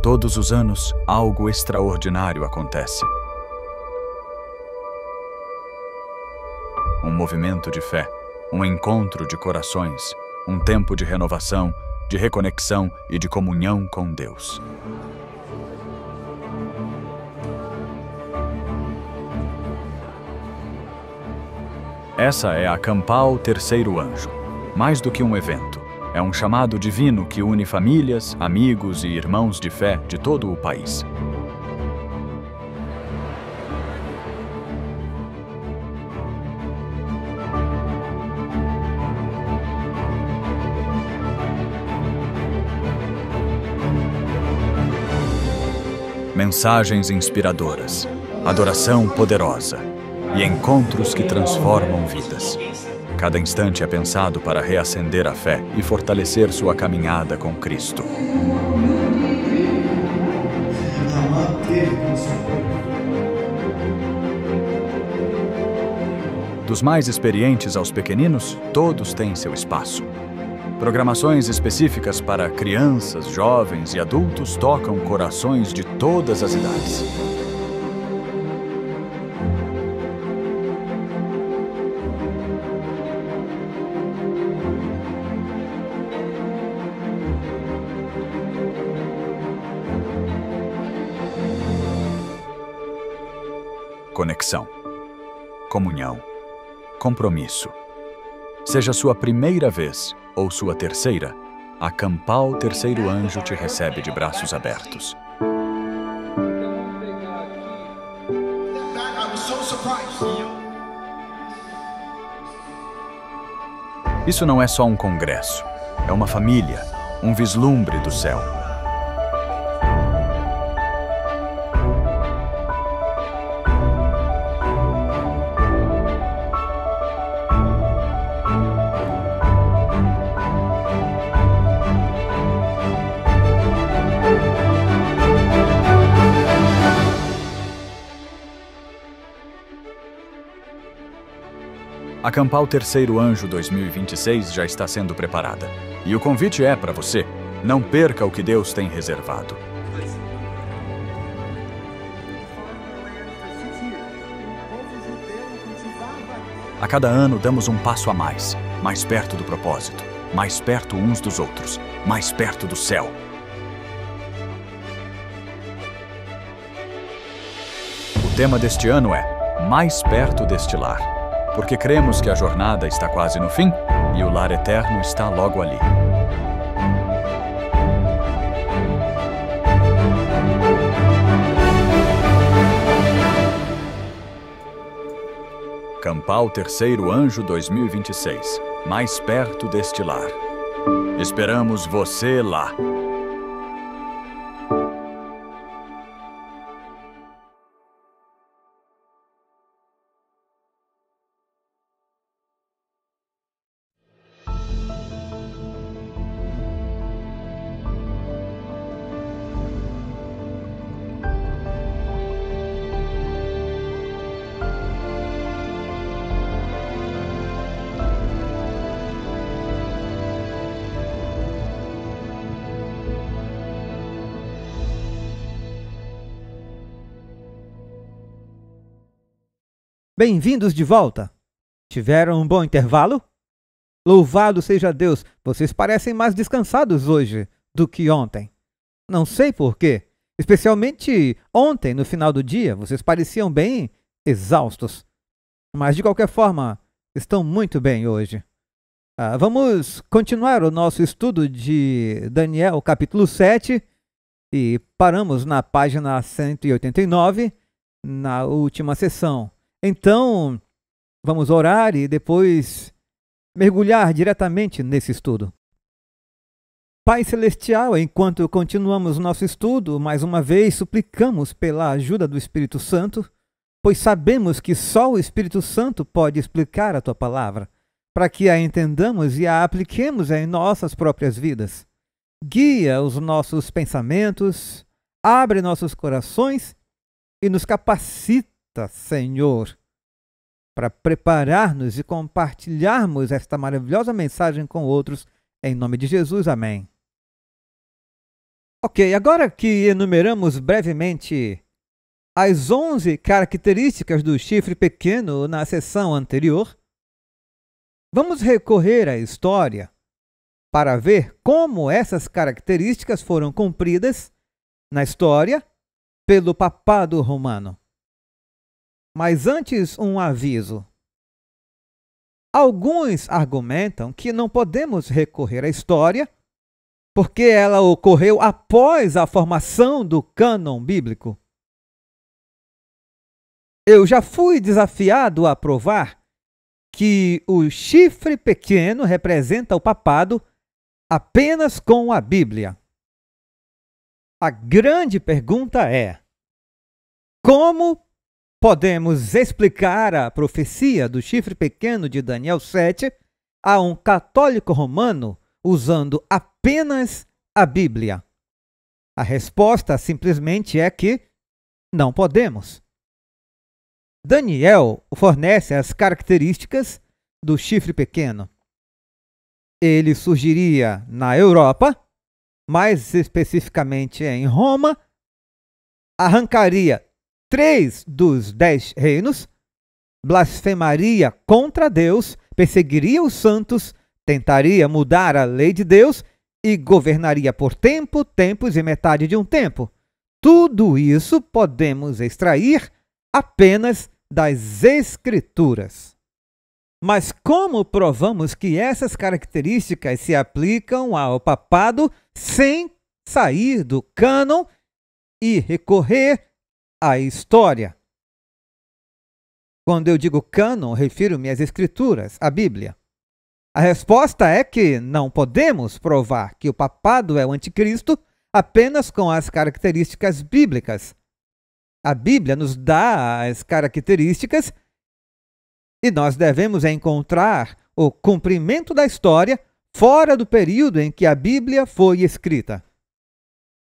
Todos os anos, algo extraordinário acontece. Um movimento de fé, um encontro de corações, um tempo de renovação, de reconexão e de comunhão com Deus. Essa é a Campal Terceiro Anjo. Mais do que um evento, é um chamado divino que une famílias, amigos e irmãos de fé de todo o país. Mensagens inspiradoras, adoração poderosa e encontros que transformam vidas. Cada instante é pensado para reacender a fé e fortalecer sua caminhada com Cristo. Dos mais experientes aos pequeninos, todos têm seu espaço. Programações específicas para crianças, jovens e adultos tocam corações de todas as idades. Conexão, comunhão, compromisso. Seja sua primeira vez ou sua terceira, a Campal Terceiro Anjo te recebe de braços abertos. Isso não é só um congresso, é uma família, um vislumbre do céu. A Campal Terceiro Anjo 2026 já está sendo preparada. E o convite é para você. Não perca o que Deus tem reservado. A cada ano damos um passo a mais perto do propósito, mais perto uns dos outros, mais perto do céu. O tema deste ano é Mais Perto deste Lar. Porque cremos que a jornada está quase no fim e o lar eterno está logo ali. Campal Terceiro Anjo 2026. Mais perto deste lar. Esperamos você lá. Bem-vindos de volta! Tiveram um bom intervalo? Louvado seja Deus, vocês parecem mais descansados hoje do que ontem. Não sei por quê, especialmente ontem, no final do dia, vocês pareciam bem exaustos. Mas, de qualquer forma, estão muito bem hoje. Vamos continuar o nosso estudo de Daniel, capítulo 7, e paramos na página 189, na última sessão. Então, vamos orar e depois mergulhar diretamente nesse estudo. Pai Celestial, enquanto continuamos nosso estudo, mais uma vez suplicamos pela ajuda do Espírito Santo, pois sabemos que só o Espírito Santo pode explicar a Tua palavra, para que a entendamos e a apliquemos em nossas próprias vidas. Guia os nossos pensamentos, abre nossos corações e nos capacita, Senhor, para preparar-nos e compartilharmos esta maravilhosa mensagem com outros. Em nome de Jesus, amém. Ok, agora que enumeramos brevemente as 11 características do chifre pequeno na sessão anterior, vamos recorrer à história para ver como essas características foram cumpridas na história pelo papado romano. Mas antes, um aviso. Alguns argumentam que não podemos recorrer à história porque ela ocorreu após a formação do cânon bíblico. Eu já fui desafiado a provar que o chifre pequeno representa o papado apenas com a Bíblia. A grande pergunta é: como podemos explicar a profecia do chifre pequeno de Daniel 7 a um católico romano usando apenas a Bíblia? A resposta simplesmente é que não podemos. Daniel fornece as características do chifre pequeno. Ele surgiria na Europa, mais especificamente em Roma, arrancaria 3 dos 10 reinos, blasfemaria contra Deus, perseguiria os santos, tentaria mudar a lei de Deus e governaria por tempo, tempos e metade de um tempo. Tudo isso podemos extrair apenas das Escrituras. Mas como provamos que essas características se aplicam ao papado sem sair do cânon e recorrer à história? Quando eu digo cânon, refiro-me às Escrituras, à Bíblia. A resposta é que não podemos provar que o papado é o anticristo apenas com as características bíblicas. A Bíblia nos dá as características e nós devemos encontrar o cumprimento da história fora do período em que a Bíblia foi escrita.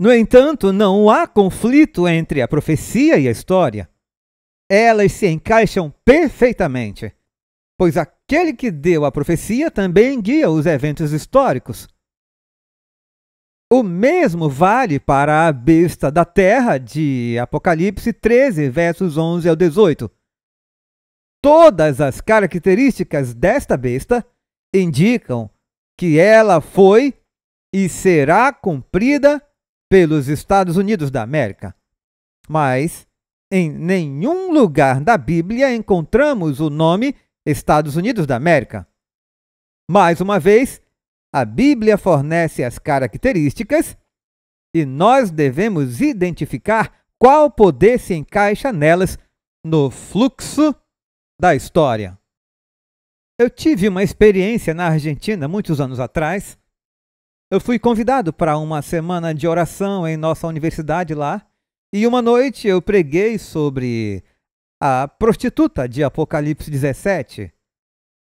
No entanto, não há conflito entre a profecia e a história. Elas se encaixam perfeitamente, pois aquele que deu a profecia também guia os eventos históricos. O mesmo vale para a besta da terra de Apocalipse 13, versos 11 ao 18. Todas as características desta besta indicam que ela foi e será cumprida pelos Estados Unidos da América. Mas em nenhum lugar da Bíblia encontramos o nome Estados Unidos da América. Mais uma vez, a Bíblia fornece as características e nós devemos identificar qual poder se encaixa nelas no fluxo da história. Eu tive uma experiência na Argentina muitos anos atrás. Eu fui convidado para uma semana de oração em nossa universidade lá e uma noite eu preguei sobre a prostituta de Apocalipse 17.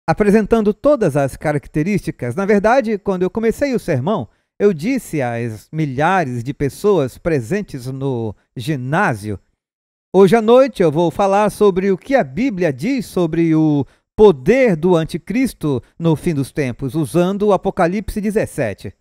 Apresentando todas as características. Na verdade, quando eu comecei o sermão, eu disse às milhares de pessoas presentes no ginásio: hoje à noite eu vou falar sobre o que a Bíblia diz sobre o poder do anticristo no fim dos tempos, usando o Apocalipse 17.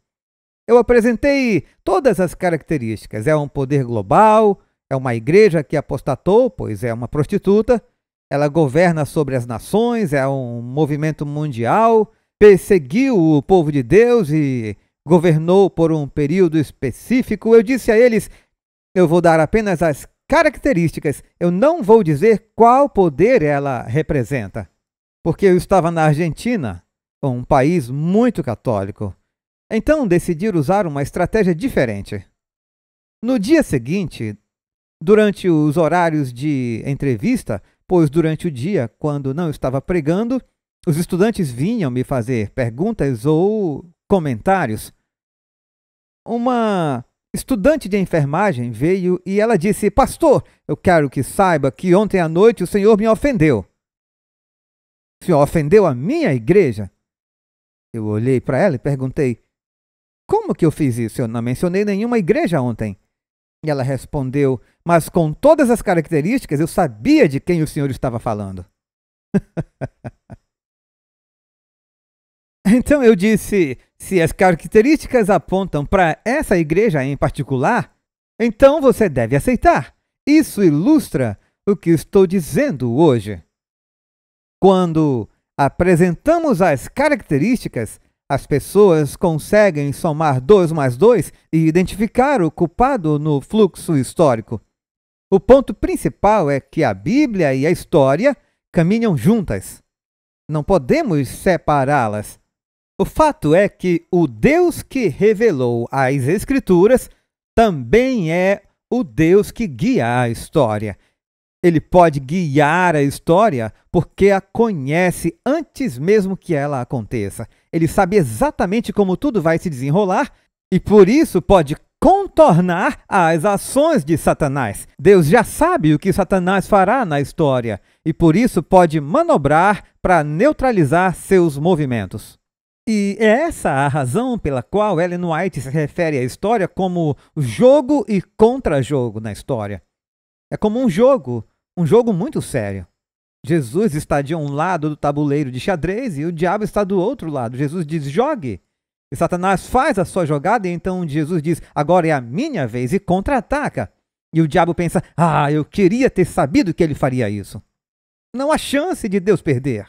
Eu apresentei todas as características. É um poder global, é uma igreja que apostatou, pois é uma prostituta. Ela governa sobre as nações, é um movimento mundial, perseguiu o povo de Deus e governou por um período específico. Eu disse a eles: eu vou dar apenas as características, eu não vou dizer qual poder ela representa. Porque eu estava na Argentina, um país muito católico. Então decidi usar uma estratégia diferente. No dia seguinte, durante os horários de entrevista, pois durante o dia, quando não estava pregando, os estudantes vinham me fazer perguntas ou comentários. Uma estudante de enfermagem veio e ela disse: pastor, eu quero que saiba que ontem à noite o senhor me ofendeu. O senhor ofendeu a minha igreja? Eu olhei para ela e perguntei: como que eu fiz isso? Eu não mencionei nenhuma igreja ontem. E ela respondeu: mas com todas as características, eu sabia de quem o senhor estava falando. Então eu disse, se as características apontam para essa igreja em particular, então você deve aceitar. Isso ilustra o que estou dizendo hoje. Quando apresentamos as características, as pessoas conseguem somar 2 mais 2 e identificar o culpado no fluxo histórico. O ponto principal é que a Bíblia e a história caminham juntas. Não podemos separá-las. O fato é que o Deus que revelou as Escrituras também é o Deus que guia a história. Ele pode guiar a história porque a conhece antes mesmo que ela aconteça. Ele sabe exatamente como tudo vai se desenrolar e por isso pode contornar as ações de Satanás. Deus já sabe o que Satanás fará na história e por isso pode manobrar para neutralizar seus movimentos. E é essa a razão pela qual Ellen White se refere à história como jogo e contra-jogo na história. É como um jogo muito sério. Jesus está de um lado do tabuleiro de xadrez e o diabo está do outro lado. Jesus diz, jogue. E Satanás faz a sua jogada e então Jesus diz, agora é a minha vez e contra-ataca. E o diabo pensa, eu queria ter sabido que ele faria isso. Não há chance de Deus perder.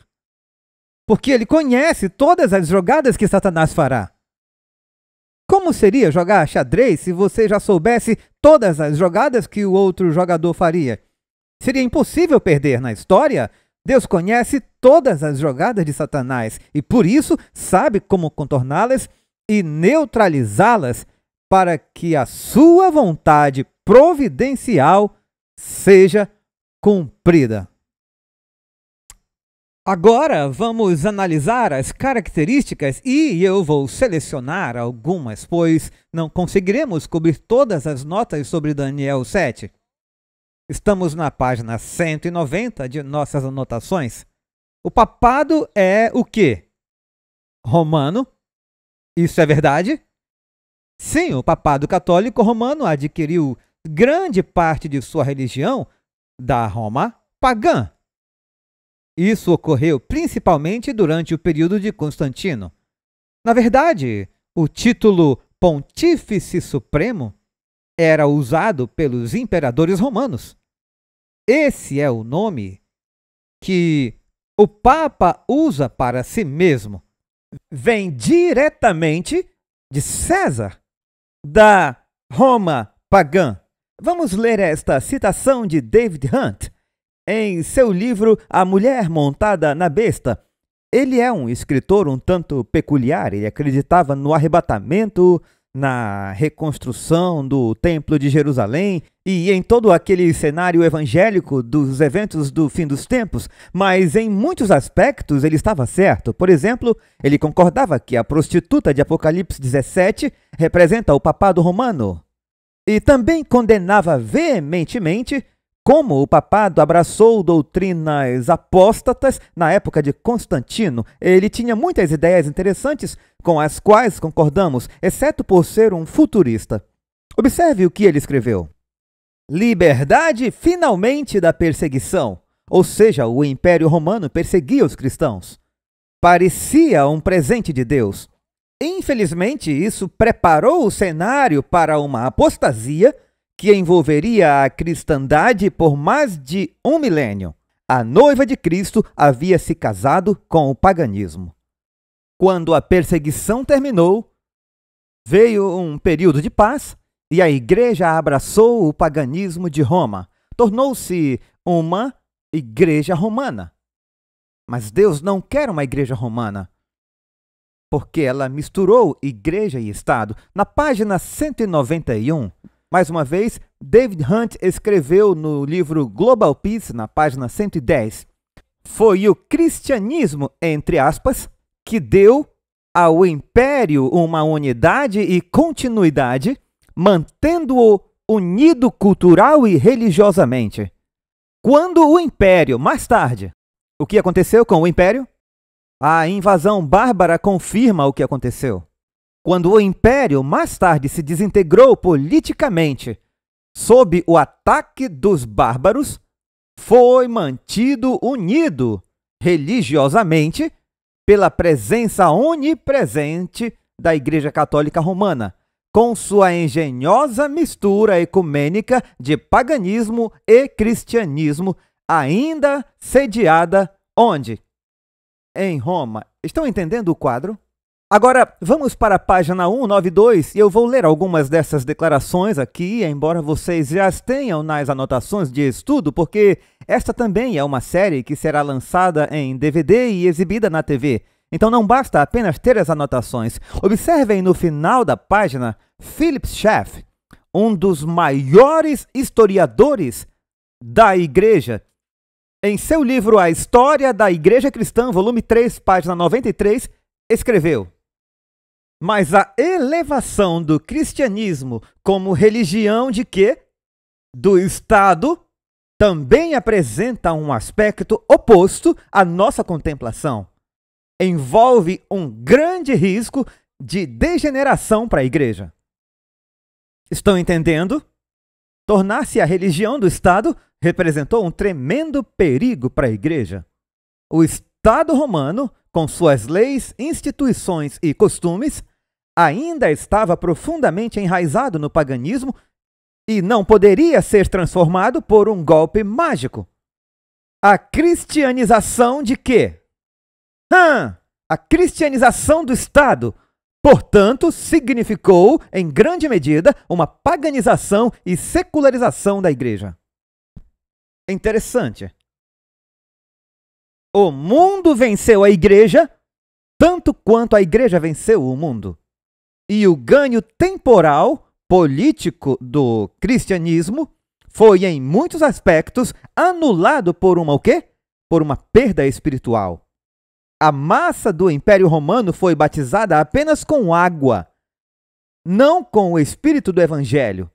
Porque ele conhece todas as jogadas que Satanás fará. Como seria jogar xadrez se você já soubesse todas as jogadas que o outro jogador faria? Seria impossível perder na história. Deus conhece todas as jogadas de Satanás e, por isso, sabe como contorná-las e neutralizá-las para que a sua vontade providencial seja cumprida. Agora vamos analisar as características e eu vou selecionar algumas, pois não conseguiremos cobrir todas as notas sobre Daniel 7. Estamos na página 190 de nossas anotações. O papado é o quê? Romano. Isso é verdade? Sim, o papado católico romano adquiriu grande parte de sua religião da Roma pagã. Isso ocorreu principalmente durante o período de Constantino. Na verdade, o título Pontífice Supremo era usado pelos imperadores romanos. Esse é o nome que o Papa usa para si mesmo. Vem diretamente de César, da Roma pagã. Vamos ler esta citação de David Hunt em seu livro A Mulher Montada na Besta. Ele é um escritor um tanto peculiar. Ele acreditava no arrebatamento, na reconstrução do Templo de Jerusalém e em todo aquele cenário evangélico dos eventos do fim dos tempos, mas em muitos aspectos ele estava certo. Por exemplo, ele concordava que a prostituta de Apocalipse 17 representa o papado romano e também condenava veementemente como o papado abraçou doutrinas apóstatas na época de Constantino. Ele tinha muitas ideias interessantes com as quais concordamos, exceto por ser um futurista. Observe o que ele escreveu. Liberdade finalmente da perseguição, ou seja, o Império Romano perseguia os cristãos. Parecia um presente de Deus. Infelizmente, isso preparou o cenário para uma apostasia que envolveria a cristandade por mais de 1 milênio. A noiva de Cristo havia se casado com o paganismo. Quando a perseguição terminou, veio um período de paz e a igreja abraçou o paganismo de Roma. Tornou-se uma igreja romana. Mas Deus não quer uma igreja romana, porque ela misturou igreja e Estado. Na página 191, mais uma vez, David Hunt escreveu no livro Global Peace, na página 110, foi o cristianismo, entre aspas, que deu ao império uma unidade e continuidade, mantendo-o unido cultural e religiosamente. Quando o império, mais tarde, o que aconteceu com o império? A invasão bárbara confirma o que aconteceu. Quando o império mais tarde se desintegrou politicamente sob o ataque dos bárbaros, foi mantido unido religiosamente pela presença onipresente da Igreja Católica Romana, com sua engenhosa mistura ecumênica de paganismo e cristianismo, ainda sediada onde? Em Roma. Estão entendendo o quadro? Agora, vamos para a página 192 e eu vou ler algumas dessas declarações aqui, embora vocês já as tenham nas anotações de estudo, porque esta também é uma série que será lançada em DVD e exibida na TV. Então não basta apenas ter as anotações. Observem no final da página, Philip Schaff, um dos maiores historiadores da Igreja, em seu livro A História da Igreja Cristã, volume 3, página 93, escreveu: mas a elevação do cristianismo como religião de quê? Do Estado, também apresenta um aspecto oposto à nossa contemplação. Envolve um grande risco de degeneração para a Igreja. Estão entendendo? Tornar-se a religião do Estado representou um tremendo perigo para a Igreja. O Estado romano, com suas leis, instituições e costumes, ainda estava profundamente enraizado no paganismo e não poderia ser transformado por um golpe mágico. A cristianização de quê? A cristianização do Estado, portanto, significou, em grande medida, uma paganização e secularização da Igreja. Interessante. O mundo venceu a Igreja, tanto quanto a Igreja venceu o mundo. E o ganho temporal, político do cristianismo foi, em muitos aspectos, anulado por uma o quê? Por uma perda espiritual. A massa do Império Romano foi batizada apenas com água, não com o espírito do Evangelho,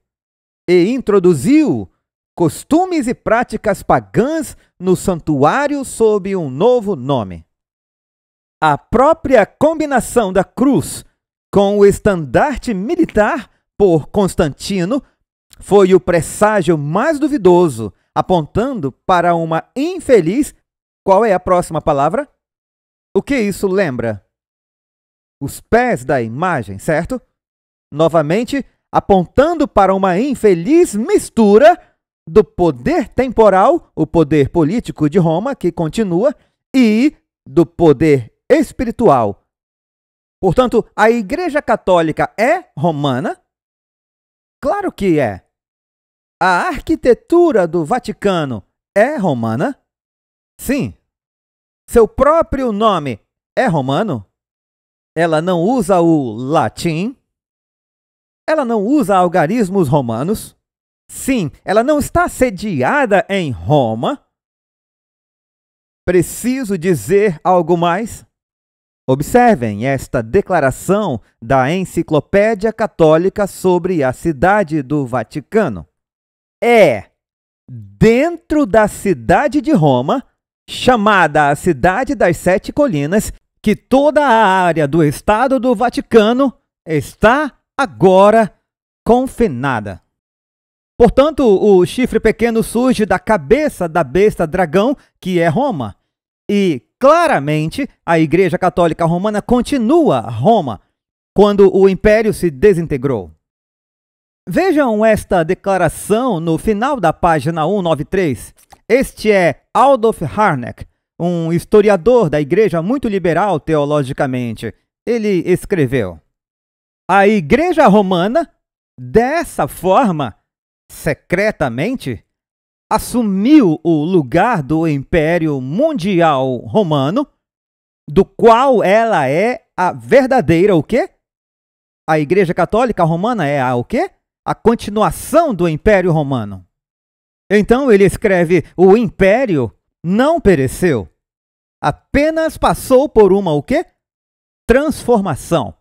e introduziu costumes e práticas pagãs no santuário sob um novo nome. A própria combinação da cruz com o estandarte militar por Constantino foi o presságio mais duvidoso, apontando para uma infeliz... Qual é a próxima palavra? O que isso lembra? Os pés da imagem, certo? Novamente, apontando para uma infeliz mistura do poder temporal, o poder político de Roma, que continua, e do poder espiritual. Portanto, a Igreja Católica é romana? Claro que é. A arquitetura do Vaticano é romana? Sim. Seu próprio nome é romano? Ela não usa o latim? Ela não usa algarismos romanos? Sim, ela não está sediada em Roma? Preciso dizer algo mais? Observem esta declaração da Enciclopédia Católica sobre a cidade do Vaticano. É dentro da cidade de Roma, chamada a Cidade das Sete Colinas, que toda a área do Estado do Vaticano está agora confinada. Portanto, o chifre pequeno surge da cabeça da besta dragão, que é Roma. E, claramente, a Igreja Católica Romana continua Roma, quando o Império se desintegrou. Vejam esta declaração no final da página 193. Este é Adolf Harnack, um historiador da Igreja muito liberal teologicamente. Ele escreveu: a Igreja Romana, dessa forma, secretamente, assumiu o lugar do Império Mundial Romano, do qual ela é a verdadeira o quê? A Igreja Católica Romana é a o quê? A continuação do Império Romano. Então ele escreve: o Império não pereceu, apenas passou por uma o quê? Transformação.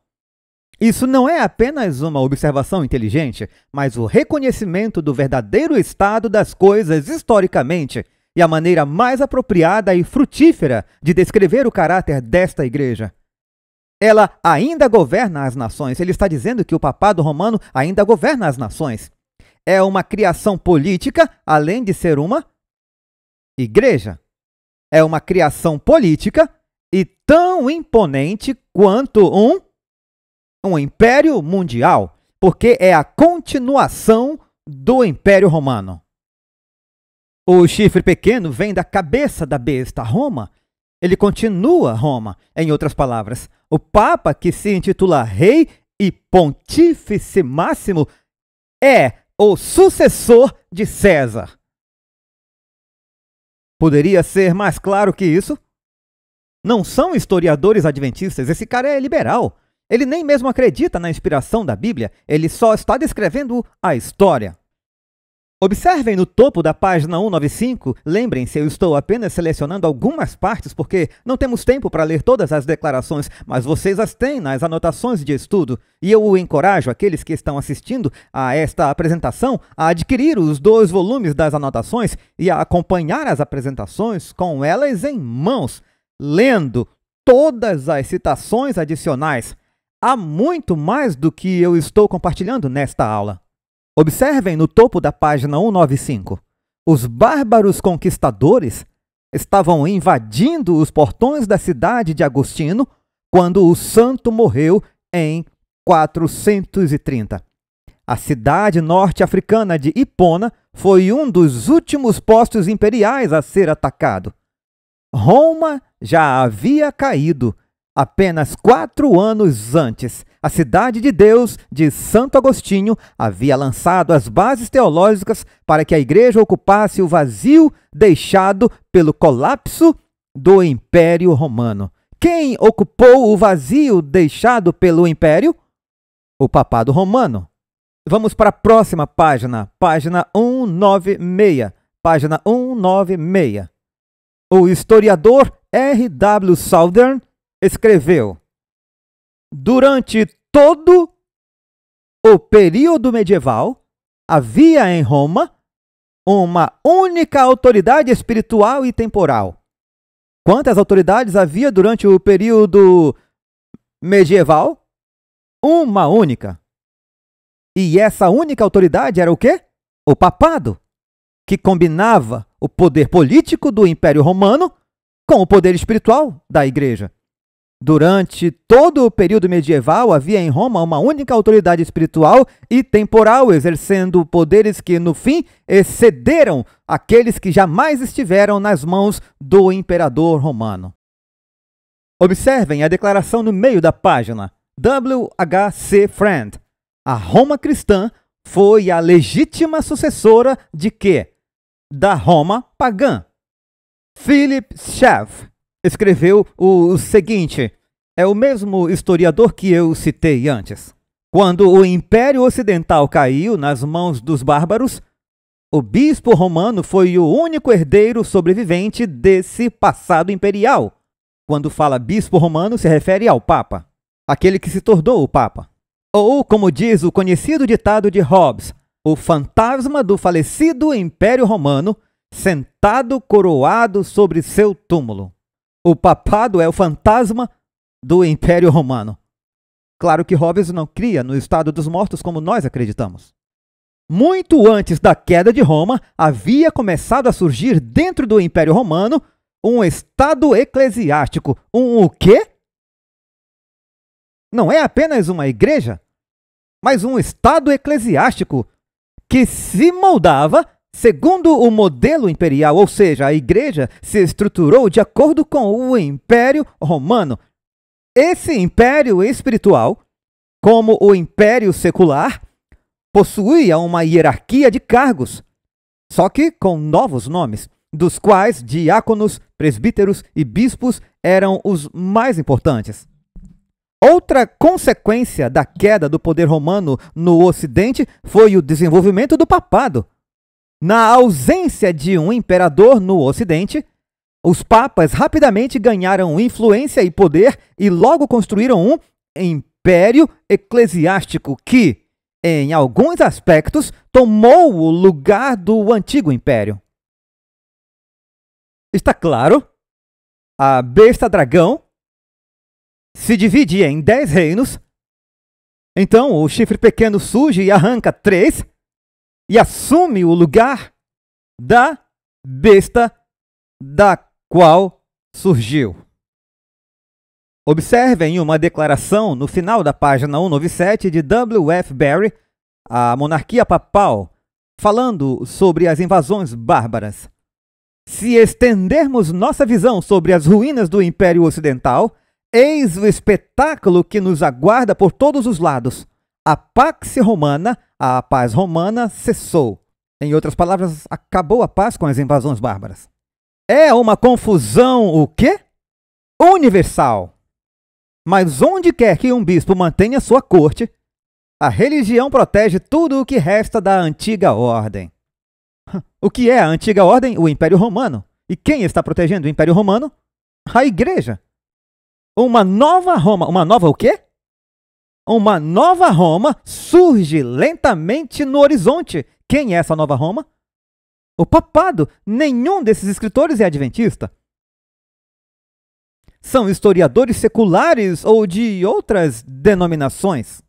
Isso não é apenas uma observação inteligente, mas o reconhecimento do verdadeiro estado das coisas historicamente e a maneira mais apropriada e frutífera de descrever o caráter desta igreja. Ela ainda governa as nações. Ele está dizendo que o papado romano ainda governa as nações. É uma criação política, além de ser uma igreja. É uma criação política e tão imponente quanto um império mundial, porque é a continuação do Império Romano. O chifre pequeno vem da cabeça da besta, Roma. Ele continua Roma. Em outras palavras, o Papa, que se intitula Rei e Pontífice Máximo, é o sucessor de César. Poderia ser mais claro que isso? Não são historiadores adventistas, esse cara é liberal. Ele nem mesmo acredita na inspiração da Bíblia, ele só está descrevendo a história. Observem no topo da página 195, lembrem-se, eu estou apenas selecionando algumas partes porque não temos tempo para ler todas as declarações, mas vocês as têm nas anotações de estudo. E eu encorajo aqueles que estão assistindo a esta apresentação a adquirir os 2 volumes das anotações e a acompanhar as apresentações com elas em mãos, lendo todas as citações adicionais. Há muito mais do que eu estou compartilhando nesta aula. Observem no topo da página 195. Os bárbaros conquistadores estavam invadindo os portões da cidade de Agostino quando o santo morreu em 430. A cidade norte-africana de Hipona foi um dos últimos postos imperiais a ser atacado. Roma já havia caído apenas 4 anos antes. A cidade de Deus de Santo Agostinho havia lançado as bases teológicas para que a igreja ocupasse o vazio deixado pelo colapso do Império Romano. Quem ocupou o vazio deixado pelo Império? O Papado Romano. Vamos para a próxima página, página 196. Página 196. O historiador R.W. Southern escreveu: durante todo o período medieval, havia em Roma uma única autoridade espiritual e temporal. Quantas autoridades havia durante o período medieval? Uma única. E essa única autoridade era o quê? O papado, que combinava o poder político do Império Romano com o poder espiritual da Igreja. Durante todo o período medieval, havia em Roma uma única autoridade espiritual e temporal, exercendo poderes que, no fim, excederam aqueles que jamais estiveram nas mãos do imperador romano. Observem a declaração no meio da página. W.H.C. Friend. A Roma cristã foi a legítima sucessora de quê? Da Roma pagã. Philip Schaff escreveu o seguinte, é o mesmo historiador que eu citei antes. Quando o Império Ocidental caiu nas mãos dos bárbaros, o bispo romano foi o único herdeiro sobrevivente desse passado imperial. Quando fala bispo romano, se refere ao Papa, aquele que se tornou o Papa. Ou, como diz o conhecido ditado de Hobbes, o fantasma do falecido Império Romano sentado coroado sobre seu túmulo. O papado é o fantasma do Império Romano. Claro que Hobbes não cria no estado dos mortos como nós acreditamos. Muito antes da queda de Roma, havia começado a surgir dentro do Império Romano um estado eclesiástico. O quê? Não é apenas uma igreja, mas um estado eclesiástico que se moldava segundo o modelo imperial, ou seja, a igreja se estruturou de acordo com o Império Romano. Esse império espiritual, como o império secular, possuía uma hierarquia de cargos, só que com novos nomes, dos quais diáconos, presbíteros e bispos eram os mais importantes. Outra consequência da queda do poder romano no Ocidente foi o desenvolvimento do papado. Na ausência de um imperador no Ocidente, os papas rapidamente ganharam influência e poder e logo construíram um império eclesiástico que, em alguns aspectos, tomou o lugar do antigo império. Está claro? A besta dragão se divide em 10 reinos. Então o chifre pequeno surge e arranca 3 e assume o lugar da besta da qual surgiu. Observem uma declaração no final da página 197 de W. F. Berry, A Monarquia Papal, falando sobre as invasões bárbaras. Se estendermos nossa visão sobre as ruínas do Império Ocidental, eis o espetáculo que nos aguarda por todos os lados. A Pax Romana, a paz romana, cessou. Em outras palavras, acabou a paz com as invasões bárbaras. É uma confusão o quê? Universal. Mas onde quer que um bispo mantenha sua corte, a religião protege tudo o que resta da antiga ordem. O que é a antiga ordem? O Império Romano. E quem está protegendo o Império Romano? A Igreja. Uma nova Roma. Uma nova o quê? Uma nova Roma surge lentamente no horizonte. Quem é essa nova Roma? O papado. Nenhum desses escritores é adventista. São historiadores seculares ou de outras denominações.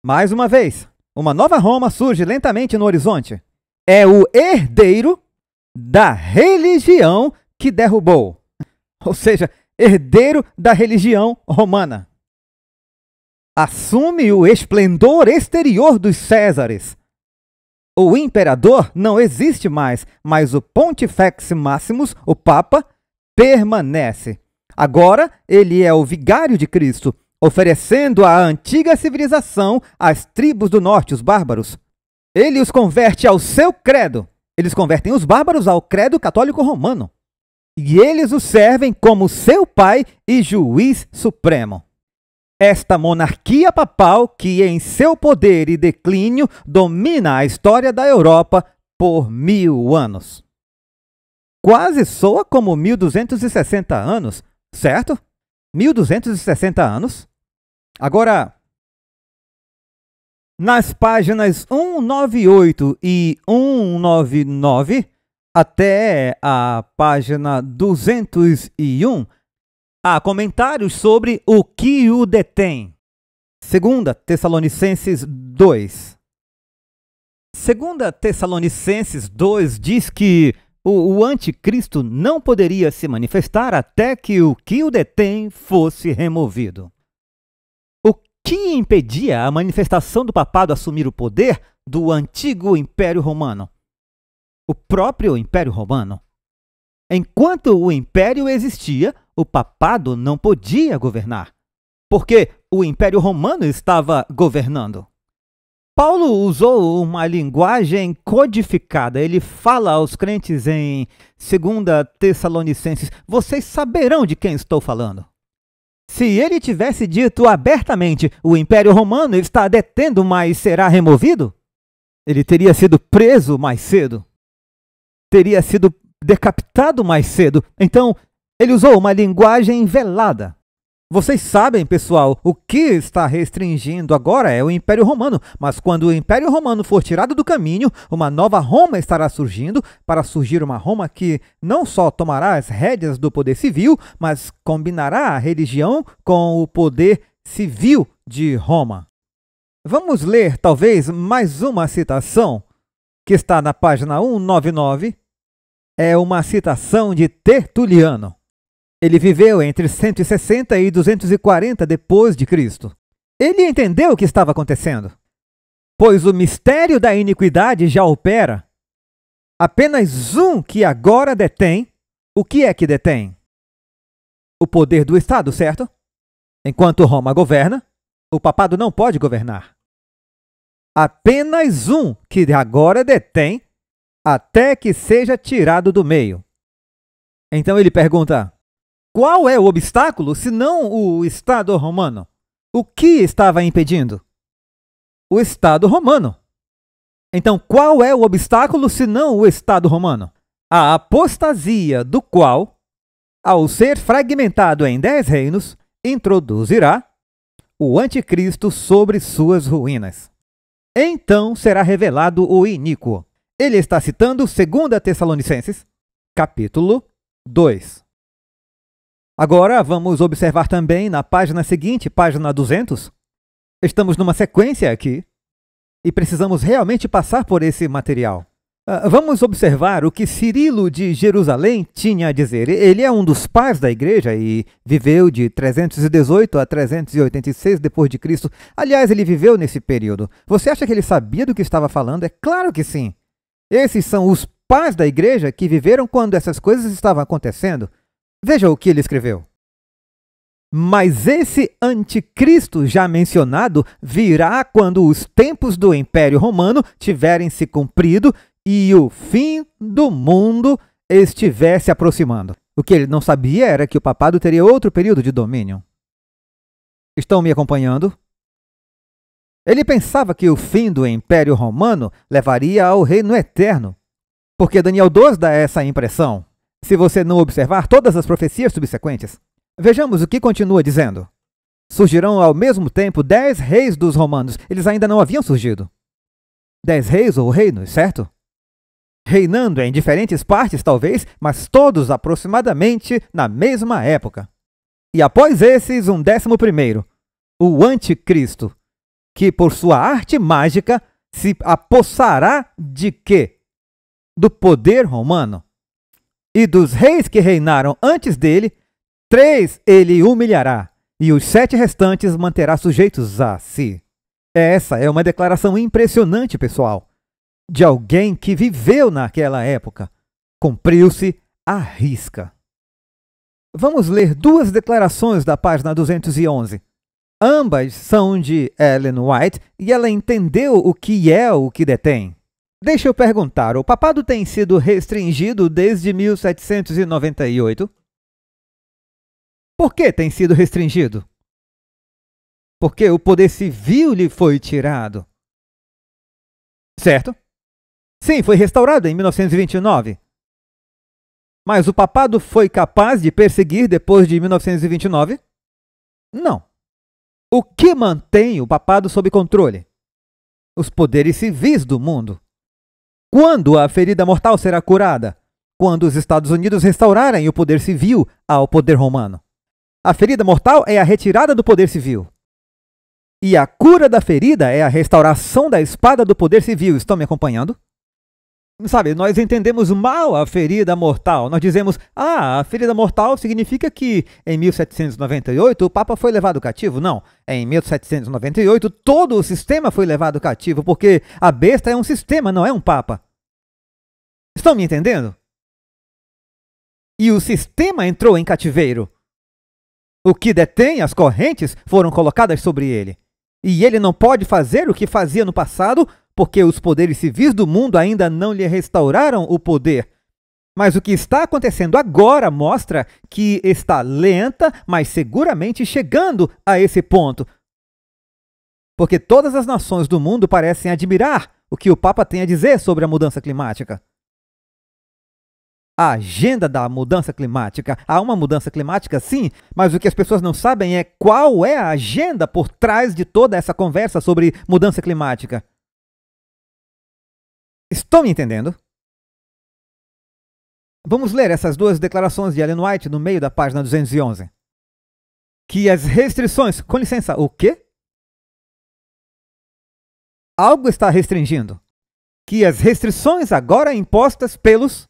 Mais uma vez, uma nova Roma surge lentamente no horizonte. É o herdeiro da religião que derrubou. Ou seja, herdeiro da religião romana. Assume o esplendor exterior dos Césares. O imperador não existe mais, mas o Pontifex Maximus, o Papa, permanece. Agora, ele é o vigário de Cristo, oferecendo a antiga civilização às tribos do norte, os bárbaros. Ele os converte ao seu credo. Eles convertem os bárbaros ao credo católico romano. E eles o servem como seu pai e juiz supremo. Esta monarquia papal, que em seu poder e declínio domina a história da Europa por 1000 anos. Quase soa como 1260 anos, certo? 1260 anos. Agora, nas páginas 198 e 199, até a página 201, há comentários sobre o que o detém. 2 Tessalonicenses 2. 2 Tessalonicenses 2 diz que o anticristo não poderia se manifestar até que o que o detém fosse removido. O que impedia a manifestação do papado assumir o poder do antigo Império Romano? O próprio Império Romano. Enquanto o Império existia, o papado não podia governar, porque o Império Romano estava governando. Paulo usou uma linguagem codificada. Ele fala aos crentes em 2 Tessalonicenses: vocês saberão de quem estou falando. Se ele tivesse dito abertamente: o Império Romano está detendo, mas será removido, ele teria sido preso mais cedo. Teria sido decapitado mais cedo. Então, ele usou uma linguagem velada. Vocês sabem, pessoal, o que está restringindo agora é o Império Romano, mas quando o Império Romano for tirado do caminho, uma nova Roma estará surgindo, para surgir uma Roma que não só tomará as rédeas do poder civil, mas combinará a religião com o poder civil de Roma. Vamos ler, talvez, mais uma citação que está na página 199. É uma citação de Tertuliano. Ele viveu entre 160 e 240 depois de Cristo. Ele entendeu o que estava acontecendo, pois o mistério da iniquidade já opera. Apenas um que agora detém. O que é que detém? O poder do Estado, certo? Enquanto Roma governa, o papado não pode governar. Apenas um que agora detém, até que seja tirado do meio. Então ele pergunta: qual é o obstáculo, se não o Estado romano? O que estava impedindo? O Estado romano. Então, qual é o obstáculo, se não o Estado romano? A apostasia do qual, ao ser fragmentado em 10 reinos, introduzirá o anticristo sobre suas ruínas. Então será revelado o iníquo. Ele está citando 2 Tessalonicenses, capítulo 2. Agora vamos observar também na página seguinte, página 200. Estamos numa sequência aqui e precisamos realmente passar por esse material. Vamos observar o que Cirilo de Jerusalém tinha a dizer. Ele é um dos pais da igreja e viveu de 318 a 386 d.C. Aliás, ele viveu nesse período. Você acha que ele sabia do que estava falando? É claro que sim. Esses são os pais da igreja que viveram quando essas coisas estavam acontecendo. Veja o que ele escreveu. Mas esse anticristo já mencionado virá quando os tempos do Império Romano tiverem se cumprido e o fim do mundo estiver se aproximando. O que ele não sabia era que o papado teria outro período de domínio. Estão me acompanhando? Ele pensava que o fim do Império Romano levaria ao reino eterno, porque Daniel 2 dá essa impressão, se você não observar todas as profecias subsequentes. Vejamos o que continua dizendo. Surgirão ao mesmo tempo 10 reis dos romanos. Eles ainda não haviam surgido. 10 reis ou reinos, certo? Reinando em diferentes partes, talvez, mas todos aproximadamente na mesma época. E após esses, um 11º, o anticristo, que por sua arte mágica se apossará de quê? Do poder romano. E dos reis que reinaram antes dele, 3 ele humilhará, e os 7 restantes manterá sujeitos a si. Essa é uma declaração impressionante, pessoal, de alguém que viveu naquela época. Cumpriu-se à risca. Vamos ler 2 declarações da página 211. Ambas são de Ellen White e ela entendeu o que detém. Deixa eu perguntar, o papado tem sido restringido desde 1798? Por que tem sido restringido? Porque o poder civil lhe foi tirado. Certo? Sim, foi restaurado em 1929. Mas o papado foi capaz de perseguir depois de 1929? Não. O que mantém o papado sob controle? Os poderes civis do mundo. Quando a ferida mortal será curada? Quando os Estados Unidos restaurarem o poder civil ao poder romano. A ferida mortal é a retirada do poder civil. E a cura da ferida é a restauração da espada do poder civil. Estão me acompanhando? Sabe, nós entendemos mal a ferida mortal. Nós dizemos, a ferida mortal significa que em 1798 o Papa foi levado cativo. Não, em 1798 todo o sistema foi levado cativo, porque a besta é um sistema, não é um Papa. Estão me entendendo? E o sistema entrou em cativeiro. O que detém as correntes foram colocadas sobre ele. E ele não pode fazer o que fazia no passado, porque os poderes civis do mundo ainda não lhe restauraram o poder. Mas o que está acontecendo agora mostra que está lenta, mas seguramente chegando a esse ponto. Porque todas as nações do mundo parecem admirar o que o Papa tem a dizer sobre a mudança climática. A agenda da mudança climática. Há uma mudança climática, sim, mas o que as pessoas não sabem é qual é a agenda por trás de toda essa conversa sobre mudança climática. Estão me entendendo? Vamos ler essas 2 declarações de Ellen White no meio da página 211. Que as restrições... Com licença, o quê? Algo está restringindo. Que as restrições agora impostas pelos...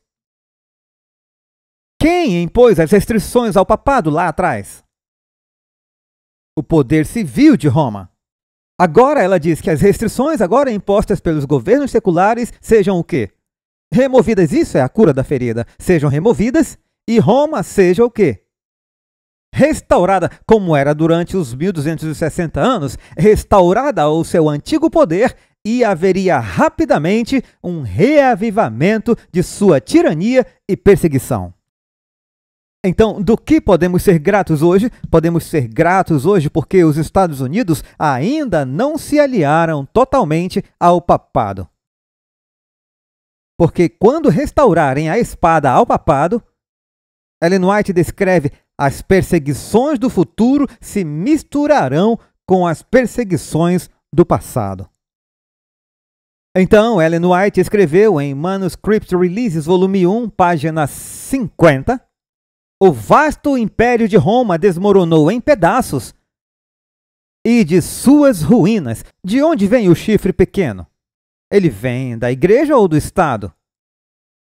Quem impôs as restrições ao papado lá atrás? O poder civil de Roma. Agora ela diz que as restrições agora impostas pelos governos seculares sejam o quê? Removidas, isso é a cura da ferida. Sejam removidas e Roma seja o quê? Restaurada, como era durante os 1260 anos, restaurada ao seu antigo poder e haveria rapidamente um reavivamento de sua tirania e perseguição. Então, do que podemos ser gratos hoje? Podemos ser gratos hoje porque os Estados Unidos ainda não se aliaram totalmente ao papado. Porque quando restaurarem a espada ao papado, Ellen White descreve as perseguições do futuro se misturarão com as perseguições do passado. Então, Ellen White escreveu em Manuscript Releases, volume 1, página 50, o vasto império de Roma desmoronou em pedaços e de suas ruínas. De onde vem o chifre pequeno? Ele vem da igreja ou do Estado?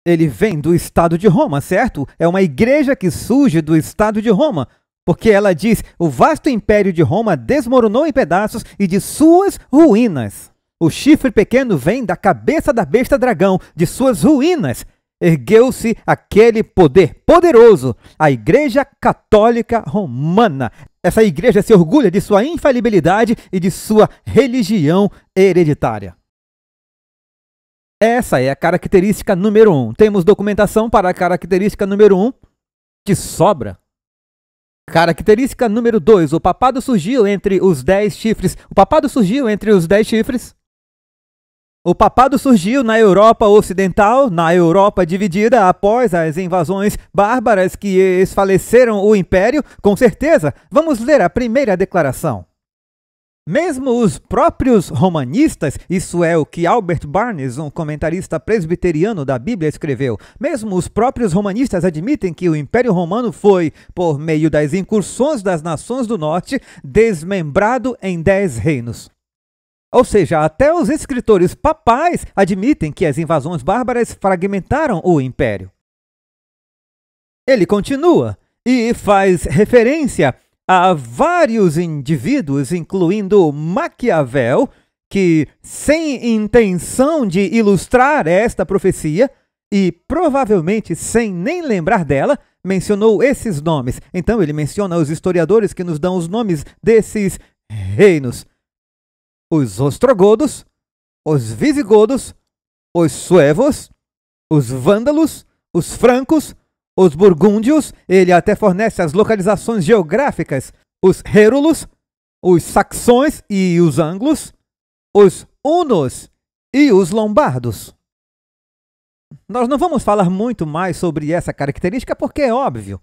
Ele vem do Estado de Roma, certo? É uma igreja que surge do Estado de Roma, porque ela diz: o vasto império de Roma desmoronou em pedaços e de suas ruínas. O chifre pequeno vem da cabeça da besta dragão, de suas ruínas. Ergueu-se aquele poder poderoso, a Igreja Católica Romana. Essa igreja se orgulha de sua infalibilidade e de sua religião hereditária. Essa é a característica número 1. Temos documentação para a característica número 1, de sobra. Característica número 2. O papado surgiu entre os 10 chifres. O papado surgiu entre os 10 chifres. O papado surgiu na Europa Ocidental, na Europa dividida após as invasões bárbaras que esfaleceram o império, com certeza. Vamos ler a primeira declaração. Mesmo os próprios romanistas, isso é o que Albert Barnes, um comentarista presbiteriano da Bíblia, escreveu, mesmo os próprios romanistas admitem que o Império Romano foi, por meio das incursões das nações do norte, desmembrado em 10 reinos. Ou seja, até os escritores papais admitem que as invasões bárbaras fragmentaram o império. Ele continua e faz referência a vários indivíduos, incluindo Maquiavel, que, sem intenção de ilustrar esta profecia, e provavelmente sem nem lembrar dela, mencionou esses nomes. Então ele menciona os historiadores que nos dão os nomes desses reinos: os ostrogodos, os visigodos, os suevos, os vândalos, os francos, os burgúndios. Ele até fornece as localizações geográficas: os hérulos, os saxões e os anglos, os hunos e os lombardos. Nós não vamos falar muito mais sobre essa característica porque é óbvio.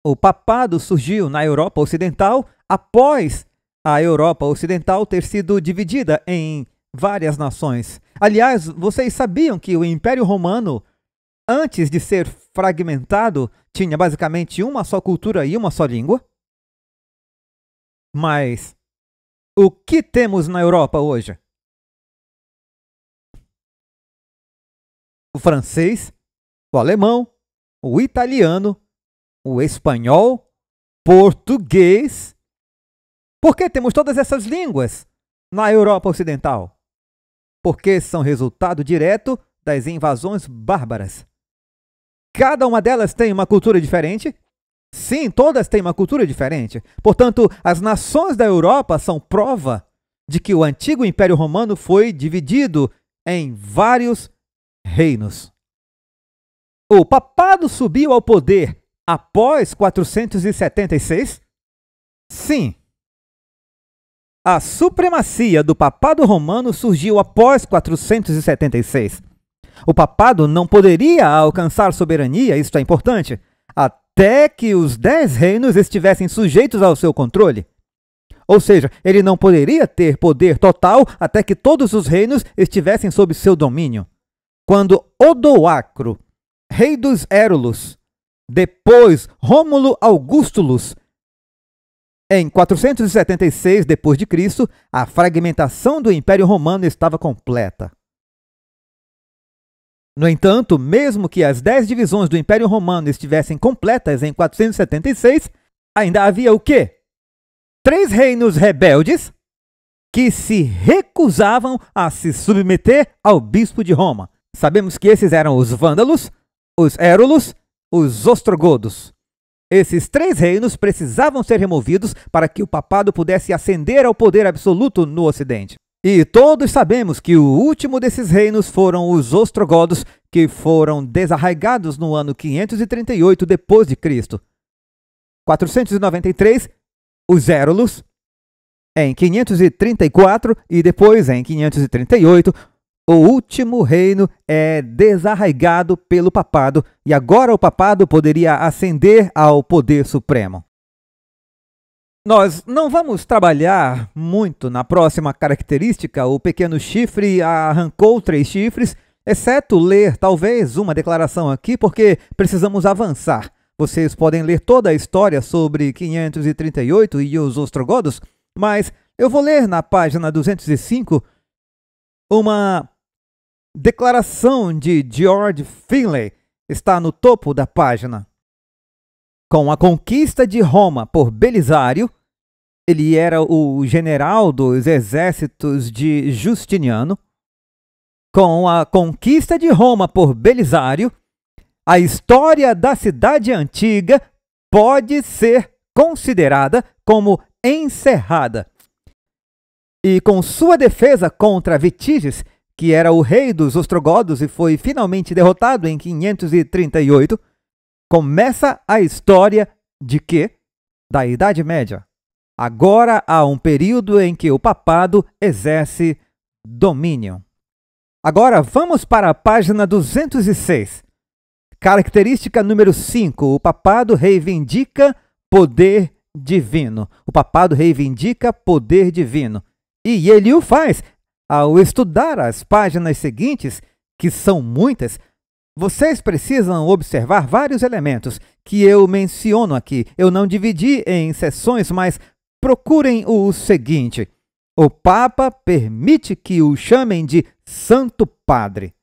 O papado surgiu na Europa Ocidental após a Europa Ocidental ter sido dividida em várias nações. Aliás, vocês sabiam que o Império Romano, antes de ser fragmentado, tinha basicamente uma só cultura e uma só língua? Mas o que temos na Europa hoje? O francês, o alemão, o italiano, o espanhol, português. Por que temos todas essas línguas na Europa Ocidental? Porque são resultado direto das invasões bárbaras. Cada uma delas tem uma cultura diferente? Sim, todas têm uma cultura diferente. Portanto, as nações da Europa são prova de que o antigo Império Romano foi dividido em vários reinos. O papado subiu ao poder após 476? Sim. A supremacia do papado romano surgiu após 476. O papado não poderia alcançar soberania, isto é importante, até que os 10 reinos estivessem sujeitos ao seu controle. Ou seja, ele não poderia ter poder total até que todos os reinos estivessem sob seu domínio. Quando Odoacro, rei dos Hérulos, depois Rômulo Augustulus, em 476 d.C., a fragmentação do Império Romano estava completa. No entanto, mesmo que as 10 divisões do Império Romano estivessem completas em 476, ainda havia o quê? 3 reinos rebeldes que se recusavam a se submeter ao bispo de Roma. Sabemos que esses eram os vândalos, os hérulos, os ostrogodos. Esses 3 reinos precisavam ser removidos para que o papado pudesse ascender ao poder absoluto no Ocidente. E todos sabemos que o último desses reinos foram os ostrogodos, que foram desarraigados no ano 538 d.C. 493, os hérulos, em 534 e depois em 538, o último reino é desarraigado pelo papado e agora o papado poderia ascender ao poder supremo. Nós não vamos trabalhar muito na próxima característica. O pequeno chifre arrancou 3 chifres, exceto ler talvez uma declaração aqui, porque precisamos avançar. Vocês podem ler toda a história sobre 538 e os ostrogodos, mas eu vou ler na página 205 uma declaração de George Finlay, está no topo da página. Com a conquista de Roma por Belisário, ele era o general dos exércitos de Justiniano. Com a conquista de Roma por Belisário, a história da cidade antiga pode ser considerada como encerrada. E com sua defesa contra Vitíges, que era o rei dos ostrogodos e foi finalmente derrotado em 538, começa a história de quê? Da Idade Média. Agora há um período em que o papado exerce domínio. Agora vamos para a página 206. Característica número 5. O papado reivindica poder divino. O papado reivindica poder divino. E ele o faz ao estudar as páginas seguintes, que são muitas. Vocês precisam observar vários elementos que eu menciono aqui. Eu não dividi em seções, mas procurem o seguinte. O Papa permite que o chamem de Santo Padre.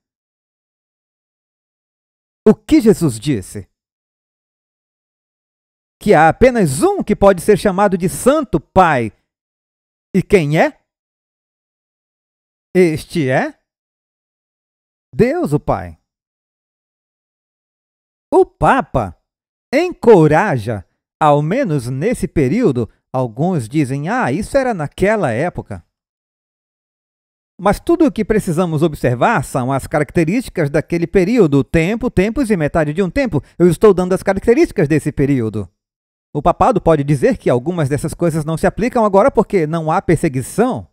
O que Jesus disse? Que há apenas um que pode ser chamado de Santo Pai. E quem é? Este é Deus, o Pai. O Papa encoraja, ao menos nesse período, alguns dizem, isso era naquela época. Mas tudo o que precisamos observar são as características daquele período, tempo, tempos e metade de um tempo. Eu estou dando as características desse período. O papado pode dizer que algumas dessas coisas não se aplicam agora porque não há perseguição.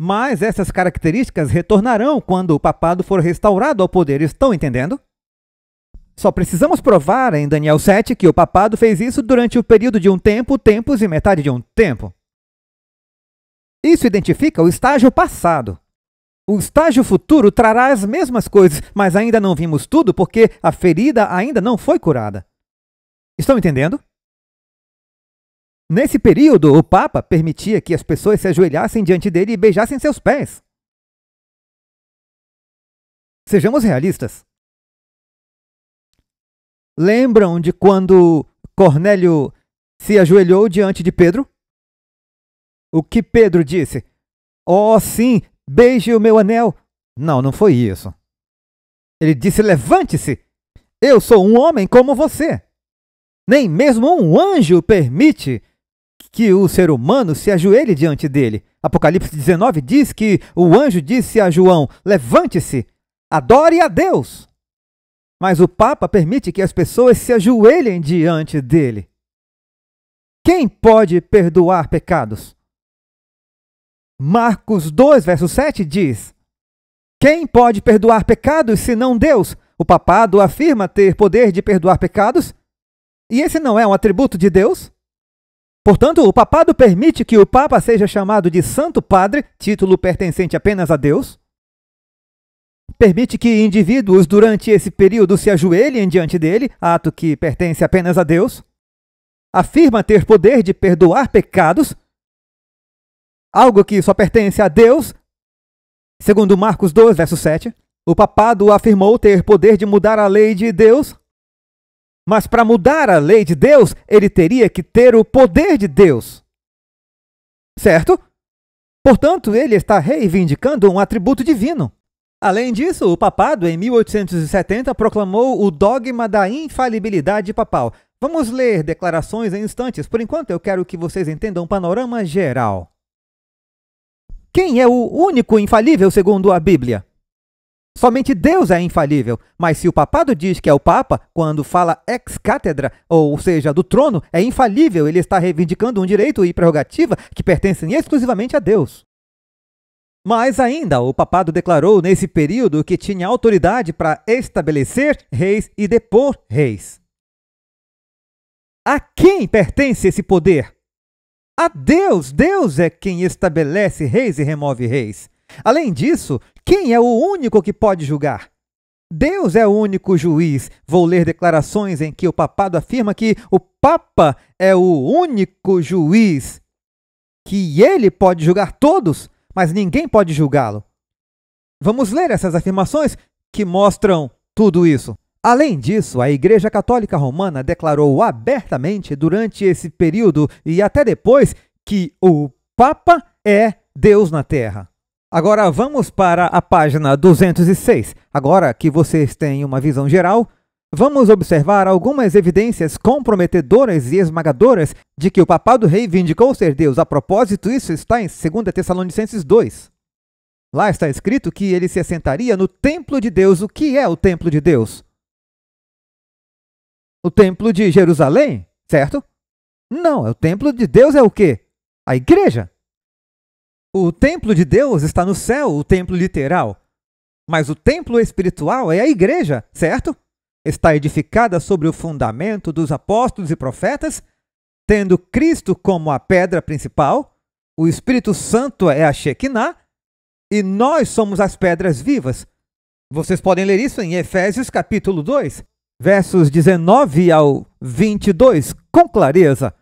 Mas essas características retornarão quando o papado for restaurado ao poder. Estão entendendo? Só precisamos provar em Daniel 7 que o papado fez isso durante o período de um tempo, tempos e metade de um tempo. Isso identifica o estágio passado. O estágio futuro trará as mesmas coisas, mas ainda não vimos tudo porque a ferida ainda não foi curada. Estão entendendo? Nesse período, o Papa permitia que as pessoas se ajoelhassem diante dele e beijassem seus pés. Sejamos realistas. Lembram de quando Cornélio se ajoelhou diante de Pedro? O que Pedro disse? Oh, sim, beije o meu anel. Não, não foi isso. Ele disse, levante-se. Eu sou um homem como você. Nem mesmo um anjo permite que o ser humano se ajoelhe diante dele. Apocalipse 19 diz que o anjo disse a João, levante-se, adore a Deus. Mas o Papa permite que as pessoas se ajoelhem diante dele. Quem pode perdoar pecados? Marcos 2, verso 7 diz, quem pode perdoar pecados senão Deus? O papado afirma ter poder de perdoar pecados? E esse não é um atributo de Deus? Portanto, o papado permite que o Papa seja chamado de Santo Padre, título pertencente apenas a Deus. Permite que indivíduos durante esse período se ajoelhem diante dele, ato que pertence apenas a Deus. Afirma ter poder de perdoar pecados, algo que só pertence a Deus. Segundo Marcos 2, verso 7, o papado afirmou ter poder de mudar a lei de Deus. Mas para mudar a lei de Deus, ele teria que ter o poder de Deus. Certo? Portanto, ele está reivindicando um atributo divino. Além disso, o papado, em 1870, proclamou o dogma da infalibilidade papal. Vamos ler declarações em instantes. Por enquanto, eu quero que vocês entendam um panorama geral. Quem é o único infalível segundo a Bíblia? Somente Deus é infalível, mas se o papado diz que é o Papa, quando fala ex cátedra, ou seja, do trono, é infalível, ele está reivindicando um direito e prerrogativa que pertencem exclusivamente a Deus. Mas ainda, o papado declarou nesse período que tinha autoridade para estabelecer reis e depor reis. A quem pertence esse poder? A Deus! Deus é quem estabelece reis e remove reis. Além disso, quem é o único que pode julgar? Deus é o único juiz. Vou ler declarações em que o papado afirma que o Papa é o único juiz, que ele pode julgar todos, mas ninguém pode julgá-lo. Vamos ler essas afirmações que mostram tudo isso. Além disso, a Igreja Católica Romana declarou abertamente durante esse período e até depois que o Papa é Deus na Terra. Agora vamos para a página 206. Agora que vocês têm uma visão geral, vamos observar algumas evidências comprometedoras e esmagadoras de que o papado rei vindicou ser Deus. A propósito, isso está em 2 Tessalonicenses 2. Lá está escrito que ele se assentaria no templo de Deus. O que é o templo de Deus? O templo de Jerusalém, certo? Não, o templo de Deus é o quê? A igreja. O templo de Deus está no céu, o templo literal. Mas o templo espiritual é a igreja, certo? Está edificada sobre o fundamento dos apóstolos e profetas, tendo Cristo como a pedra principal, o Espírito Santo é a Shekinah, e nós somos as pedras vivas. Vocês podem ler isso em Efésios capítulo 2, versos 19 ao 22, com clareza.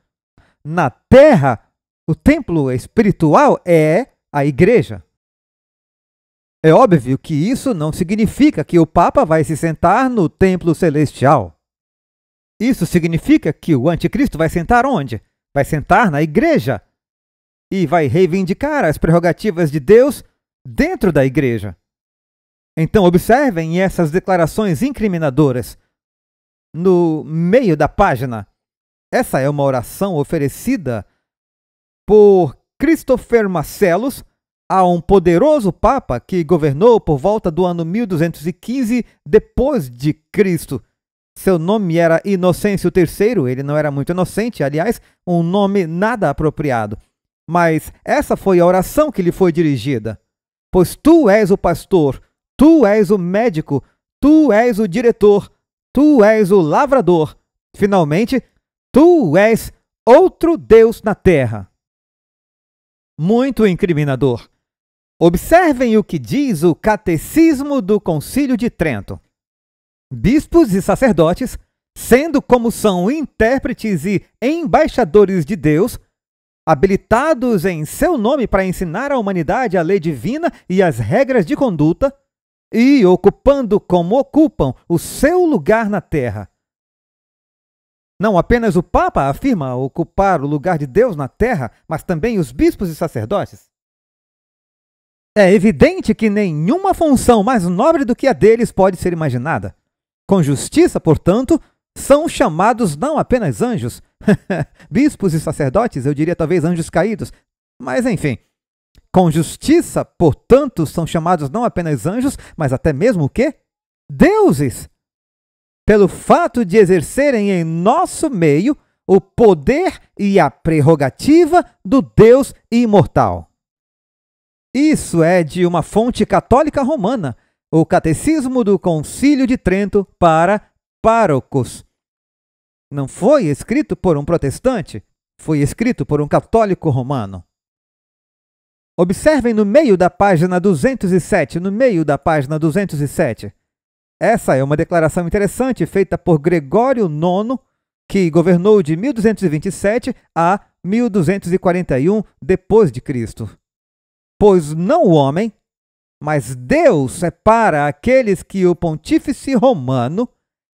Na terra, o templo espiritual é a igreja. É óbvio que isso não significa que o Papa vai se sentar no templo celestial. Isso significa que o anticristo vai sentar onde? Vai sentar na igreja e vai reivindicar as prerrogativas de Deus dentro da igreja. Então observem essas declarações incriminadoras. No meio da página, essa é uma oração oferecida por Christopher Marcellus a um poderoso Papa que governou por volta do ano 1215 depois de Cristo. Seu nome era Inocêncio III, ele não era muito inocente, aliás, um nome nada apropriado. Mas essa foi a oração que lhe foi dirigida. Pois tu és o pastor, tu és o médico, tu és o diretor, tu és o lavrador. Finalmente, tu és outro Deus na terra. Muito incriminador. Observem o que diz o Catecismo do Concílio de Trento. Bispos e sacerdotes, sendo como são intérpretes e embaixadores de Deus, habilitados em seu nome para ensinar à humanidade a lei divina e as regras de conduta, e ocupando como ocupam o seu lugar na terra. Não apenas o Papa afirma ocupar o lugar de Deus na terra, mas também os bispos e sacerdotes. É evidente que nenhuma função mais nobre do que a deles pode ser imaginada. Com justiça, portanto, são chamados não apenas anjos, bispos e sacerdotes, eu diria talvez anjos caídos, mas enfim. Com justiça, portanto, são chamados não apenas anjos, mas até mesmo o quê? Deuses! Pelo fato de exercerem em nosso meio o poder e a prerrogativa do Deus imortal. Isso é de uma fonte católica romana, o Catecismo do Concílio de Trento para párocos. Não foi escrito por um protestante, foi escrito por um católico romano. Observem no meio da página 207, no meio da página 207. Essa é uma declaração interessante feita por Gregório IX, que governou de 1227 a 1241 depois de Cristo. Pois não o homem, mas Deus separa aqueles que o pontífice romano,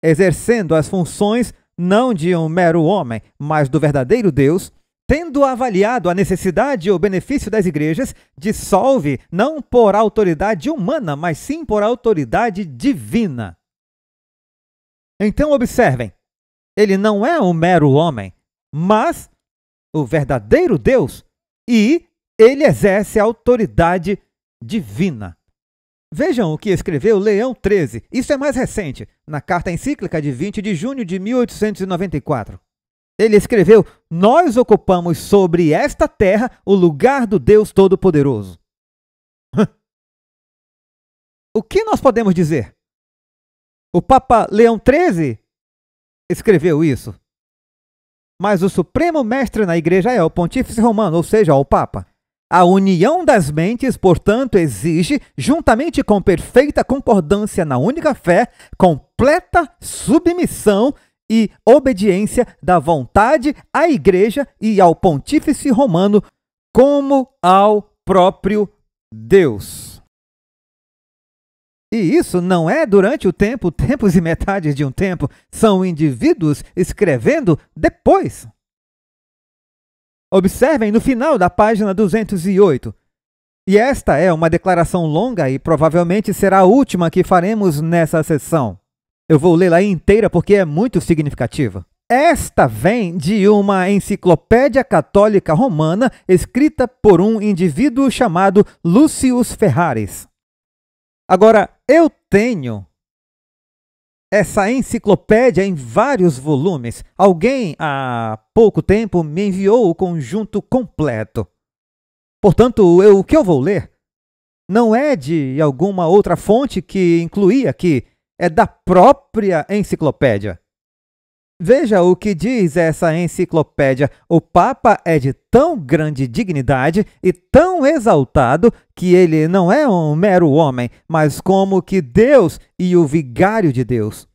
exercendo as funções não de um mero homem, mas do verdadeiro Deus, tendo avaliado a necessidade ou benefício das igrejas, dissolve não por autoridade humana, mas sim por autoridade divina. Então observem, ele não é um mero homem, mas o verdadeiro Deus, e ele exerce a autoridade divina. Vejam o que escreveu Leão XIII, isso é mais recente, na carta encíclica de 20 de junho de 1894. Ele escreveu: nós ocupamos sobre esta terra o lugar do Deus Todo-Poderoso. O que nós podemos dizer? O Papa Leão XIII escreveu isso. Mas o supremo mestre na igreja é o Pontífice Romano, ou seja, o Papa. A união das mentes, portanto, exige, juntamente com perfeita concordância na única fé, completa submissão e obediência da vontade à Igreja e ao Pontífice Romano como ao próprio Deus. E isso não é durante o tempo, tempos e metades de um tempo. São indivíduos escrevendo depois. Observem no final da página 208. E esta é uma declaração longa e provavelmente será a última que faremos nessa sessão. Eu vou lê-la inteira porque é muito significativa. Esta vem de uma enciclopédia católica romana escrita por um indivíduo chamado Lucius Ferraris. Agora, eu tenho essa enciclopédia em vários volumes. Alguém há pouco tempo me enviou o conjunto completo. Portanto, o que eu vou ler não é de alguma outra fonte que incluí aqui, é da própria enciclopédia. Veja o que diz essa enciclopédia. O Papa é de tão grande dignidade e tão exaltado que ele não é um mero homem, mas como que Deus e o vigário de Deus.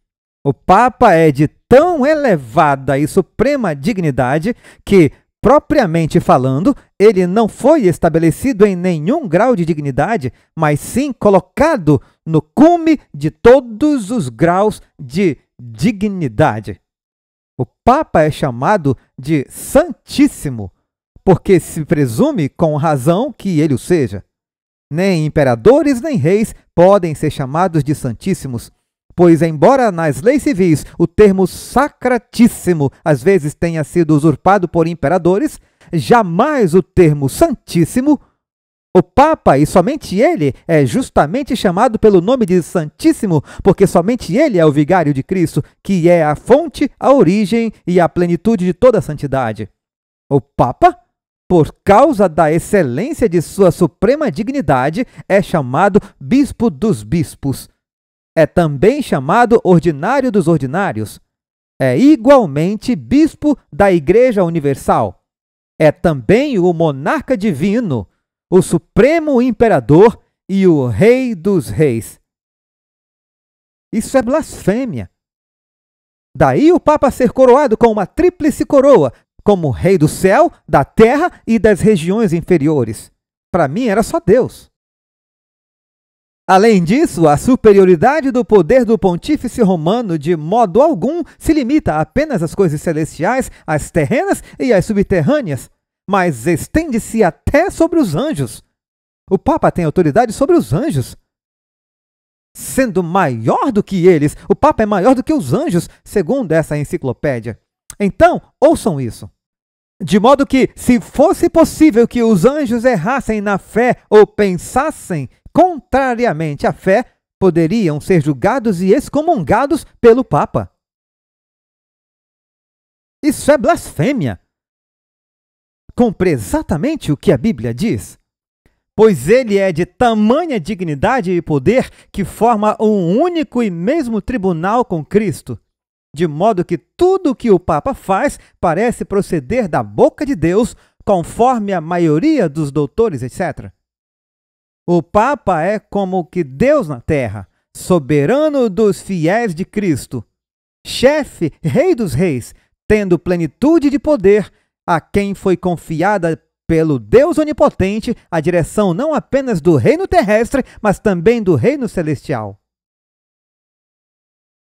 O Papa é de tão elevada e suprema dignidade que, propriamente falando, ele não foi estabelecido em nenhum grau de dignidade, mas sim colocado no cume de todos os graus de dignidade. O Papa é chamado de Santíssimo, porque se presume com razão que ele o seja. Nem imperadores nem reis podem ser chamados de Santíssimos, pois, embora nas leis civis o termo Sacratíssimo às vezes tenha sido usurpado por imperadores, jamais o termo Santíssimo. O Papa, e somente ele, é justamente chamado pelo nome de Santíssimo, porque somente ele é o vigário de Cristo, que é a fonte, a origem e a plenitude de toda a santidade. O Papa, por causa da excelência de sua suprema dignidade, é chamado Bispo dos Bispos. É também chamado Ordinário dos Ordinários. É igualmente Bispo da Igreja Universal. É também o Monarca Divino, o Supremo Imperador e o Rei dos Reis. Isso é blasfêmia. Daí o Papa ser coroado com uma tríplice coroa, como Rei do céu, da terra e das regiões inferiores. Para mim era só Deus. Além disso, a superioridade do poder do pontífice romano de modo algum se limita apenas às coisas celestiais, às terrenas e às subterrâneas, mas estende-se até sobre os anjos. O Papa tem autoridade sobre os anjos. Sendo maior do que eles, o Papa é maior do que os anjos, segundo essa enciclopédia. Então, ouçam isso. De modo que, se fosse possível que os anjos errassem na fé ou pensassem contrariamente à fé, poderiam ser julgados e excomungados pelo Papa. Isso é blasfêmia. Cumpre exatamente o que a Bíblia diz. Pois ele é de tamanha dignidade e poder que forma um único e mesmo tribunal com Cristo, de modo que tudo o que o Papa faz parece proceder da boca de Deus, conforme a maioria dos doutores, etc. O Papa é como que Deus na terra, soberano dos fiéis de Cristo, chefe, rei dos reis, tendo plenitude de poder, a quem foi confiada pelo Deus onipotente a direção não apenas do reino terrestre, mas também do reino celestial.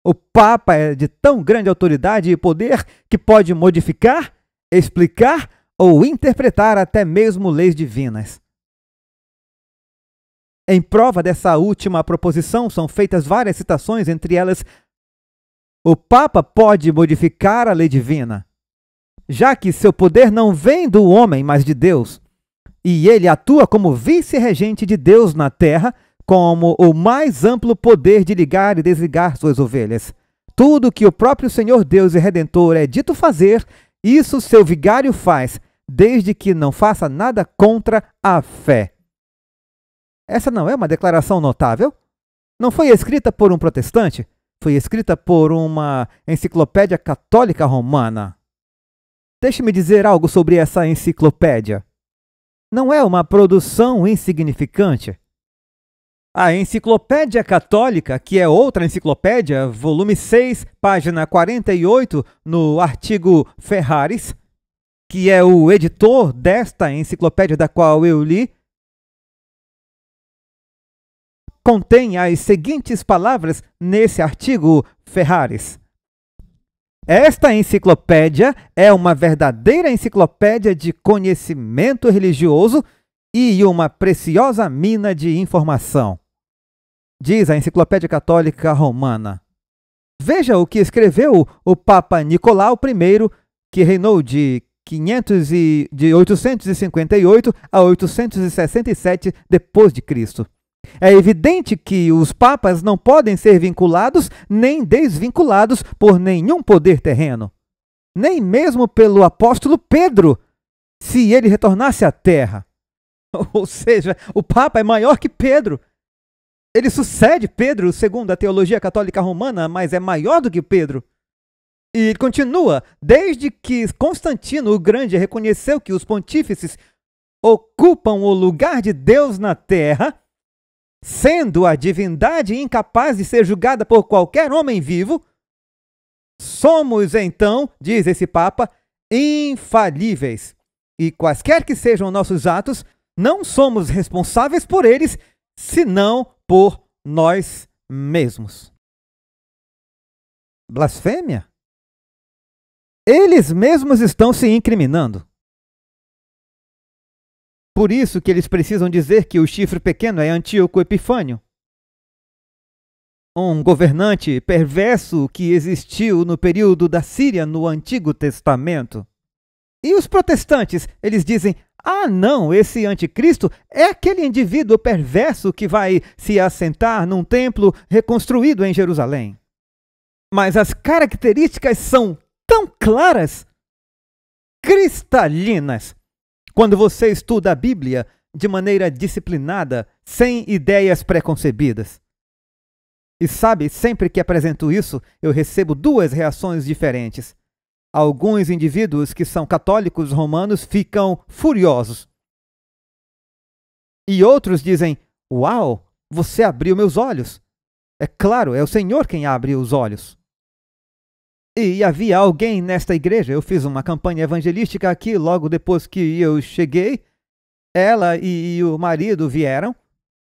O Papa é de tão grande autoridade e poder que pode modificar, explicar ou interpretar até mesmo leis divinas. Em prova dessa última proposição são feitas várias citações, entre elas: o Papa pode modificar a lei divina, já que seu poder não vem do homem, mas de Deus, e ele atua como vice-regente de Deus na terra, como o mais amplo poder de ligar e desligar suas ovelhas. Tudo que o próprio Senhor Deus e Redentor é dito fazer, isso seu vigário faz, desde que não faça nada contra a fé. Essa não é uma declaração notável? Não foi escrita por um protestante? Foi escrita por uma enciclopédia católica romana. Deixe-me dizer algo sobre essa enciclopédia. Não é uma produção insignificante. A Enciclopédia Católica, que é outra enciclopédia, volume 6, página 48, no artigo Ferraris, que é o editor desta enciclopédia da qual eu li, contém as seguintes palavras nesse artigo Ferraris. Esta enciclopédia é uma verdadeira enciclopédia de conhecimento religioso e uma preciosa mina de informação. Diz a Enciclopédia Católica Romana. Veja o que escreveu o Papa Nicolau I, que reinou de 858 a 867 d.C. É evidente que os papas não podem ser vinculados nem desvinculados por nenhum poder terreno, nem mesmo pelo apóstolo Pedro, se ele retornasse à terra. Ou seja, o Papa é maior que Pedro. Ele sucede Pedro, segundo a teologia católica romana, mas é maior do que Pedro. E ele continua, desde que Constantino o Grande reconheceu que os pontífices ocupam o lugar de Deus na terra, sendo a divindade incapaz de ser julgada por qualquer homem vivo, somos então, diz esse Papa, infalíveis. E quaisquer que sejam nossos atos, não somos responsáveis por eles, senão por nós mesmos. Blasfêmia? Eles mesmos estão se incriminando. Por isso que eles precisam dizer que o chifre pequeno é Antíoco Epifânio, um governante perverso que existiu no período da Síria no Antigo Testamento. E os protestantes, eles dizem, não, esse anticristo é aquele indivíduo perverso que vai se assentar num templo reconstruído em Jerusalém. Mas as características são tão claras, cristalinas, quando você estuda a Bíblia de maneira disciplinada, sem ideias preconcebidas. E sabe, sempre que apresento isso, eu recebo duas reações diferentes. Alguns indivíduos que são católicos romanos ficam furiosos. E outros dizem, uau, você abriu meus olhos. É claro, é o Senhor quem abre os olhos. E havia alguém nesta igreja, eu fiz uma campanha evangelística aqui logo depois que eu cheguei. Ela e o marido vieram.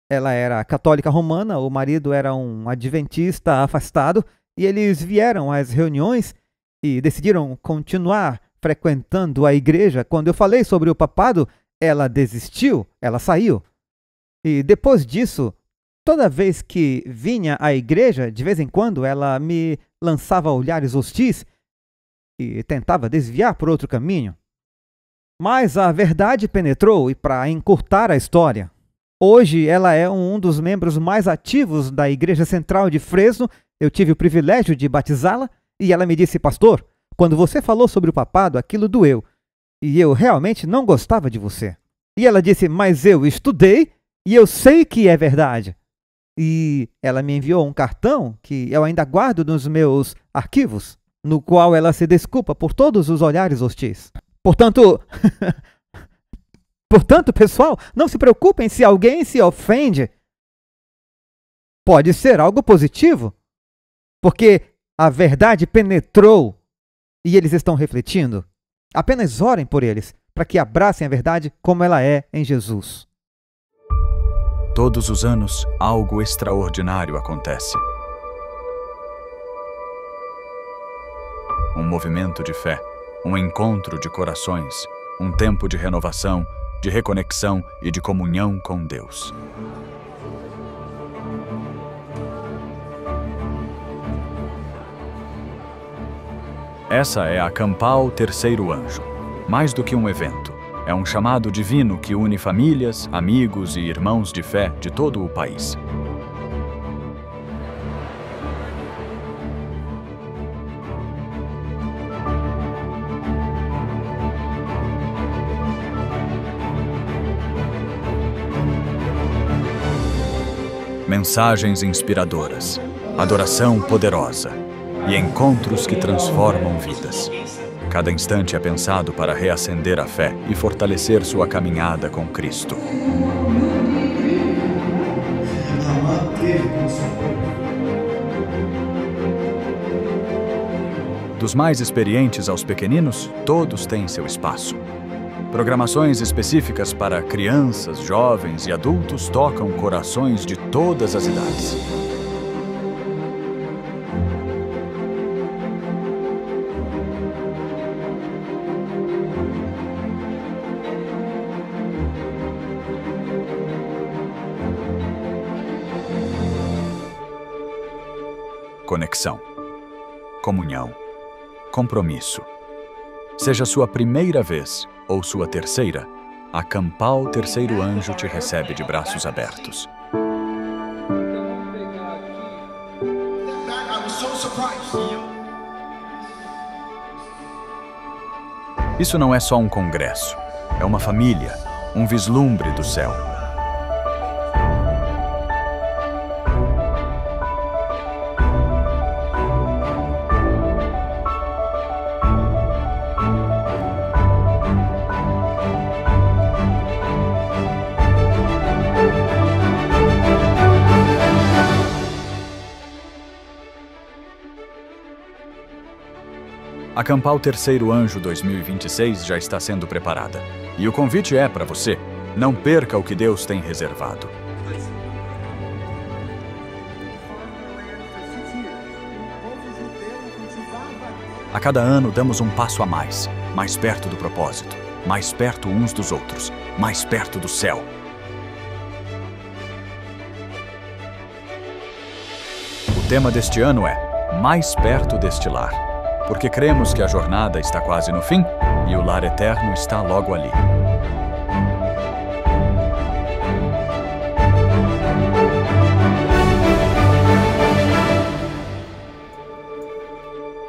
Ela era católica romana, o marido era um adventista afastado. E eles vieram às reuniões e decidiram continuar frequentando a igreja. Quando eu falei sobre o papado, ela desistiu, ela saiu. E depois disso, toda vez que vinha à igreja, de vez em quando, ela me lançava olhares hostis e tentava desviar por outro caminho. Mas a verdade penetrou e, para encurtar a história, hoje ela é um dos membros mais ativos da Igreja Central de Fresno. Eu tive o privilégio de batizá-la e ela me disse, pastor, quando você falou sobre o papado, aquilo doeu e eu realmente não gostava de você. E ela disse, mas eu estudei e eu sei que é verdade. E ela me enviou um cartão que eu ainda guardo nos meus arquivos, no qual ela se desculpa por todos os olhares hostis. Portanto, pessoal, não se preocupem se alguém se ofende. Pode ser algo positivo, porque a verdade penetrou e eles estão refletindo. Apenas orem por eles, para que abracem a verdade como ela é em Jesus. Todos os anos, algo extraordinário acontece. Um movimento de fé, um encontro de corações, um tempo de renovação, de reconexão e de comunhão com Deus. Essa é a Campal Terceiro Anjo. Mais do que um evento, é um chamado divino que une famílias, amigos e irmãos de fé de todo o país. Mensagens inspiradoras, adoração poderosa e encontros que transformam vidas. Cada instante é pensado para reacender a fé e fortalecer sua caminhada com Cristo. Dos mais experientes aos pequeninos, todos têm seu espaço. Programações específicas para crianças, jovens e adultos tocam corações de todas as idades. Conexão, comunhão, compromisso. Seja sua primeira vez ou sua terceira, a Campal Terceiro Anjo te recebe de braços abertos. Isso não é só um congresso, é uma família, um vislumbre do céu. A Campal Terceiro Anjo 2026 já está sendo preparada. E o convite é para você. Não perca o que Deus tem reservado. A cada ano damos um passo a mais perto do propósito, mais perto uns dos outros, mais perto do céu. O tema deste ano é Mais Perto deste Lar. Porque cremos que a jornada está quase no fim e o lar eterno está logo ali.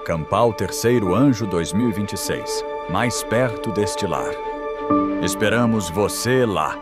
Campal Terceiro Anjo 2026. Mais perto deste lar. Esperamos você lá.